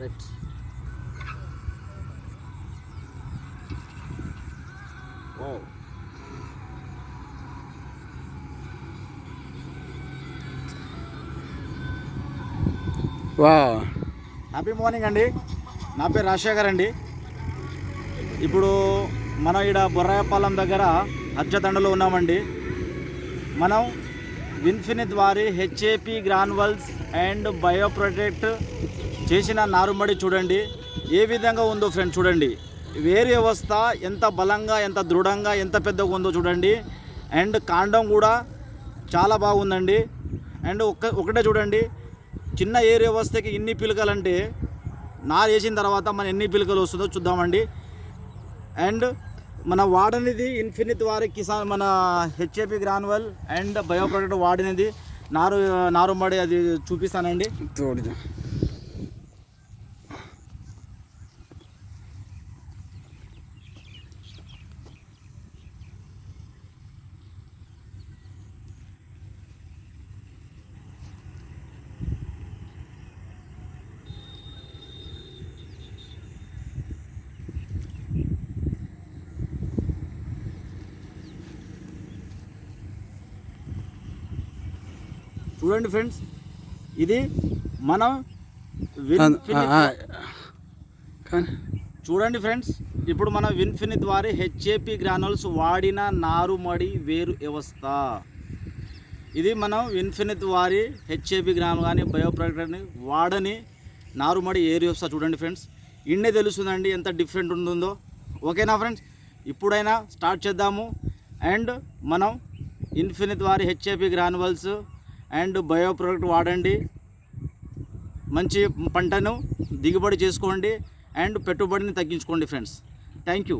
Right. ఓ వా happy morning అండి. నా పేరు రాజశేఖర్ అండి. ఇప్పుడు మనం ఇక్కడ బొర్రాయపాలెం దగ్గర హజ్జతండలో ఉన్నామండి. మనం ఇన్ఫినిట్ వారి హెచ్ఏపి గ్రాన్యువల్స్ అండ్ బయోప్రొటెక్ట్ చేసిన నారుమడి చూడండి ఏ విధంగా ఉందో ఫ్రెండ్స్. చూడండి వేరు వ్యవస్థ ఎంత బలంగా, ఎంత దృఢంగా, ఎంత పెద్దగా ఉందో చూడండి. అండ్ కాండం కూడా చాలా బాగుందండి. అండ్ ఒకటే చూడండి, చిన్న ఏరు వ్యవస్థకి ఇన్ని పిలకలంటే నారు వేసిన తర్వాత మన ఎన్ని పిలకలు వస్తుందో చూద్దామండి. అండ్ మన వాడనిది ఇన్ఫినిట్ వారి కిసాన్, మన హెచ్ఏపి గ్రాన్యువల్ అండ్ బయోప్రొటెక్ట్ వాడినది నారుమడి అది చూపిస్తానండి. చూడండి ఫ్రెండ్స్, ఇది మనం చూడండి ఫ్రెండ్స్, ఇప్పుడు మనం ఇన్ఫినిట్ వారి హెచ్ఏపి గ్రానుల్స్ వాడిన నారుమడి వేరు వ్యవస్థ. ఇది మనం ఇన్ఫినిట్ వారి హెచ్ఏపి గ్రానుల్ కానీ బయోప్రొటెక్ట్ని వాడని నారుమడి ఏరు వ్యవస్థ. చూడండి ఫ్రెండ్స్, ఇన్నే తెలుస్తుందండి ఎంత డిఫరెంట్ ఉంటుందో. ఓకేనా ఫ్రెండ్స్, ఇప్పుడైనా స్టార్ట్ చేద్దాము. అండ్ మనం ఇన్ఫినిట్ వారి హెచ్ఏపి గ్రానువల్స్ అండ్ బయోప్రొడక్ట్ వాడండి. మంచి పంటను దిగుబడి చేసుకోండి అండ్ పెట్టుబడిని తగ్గించుకోండి ఫ్రెండ్స్. Thank you.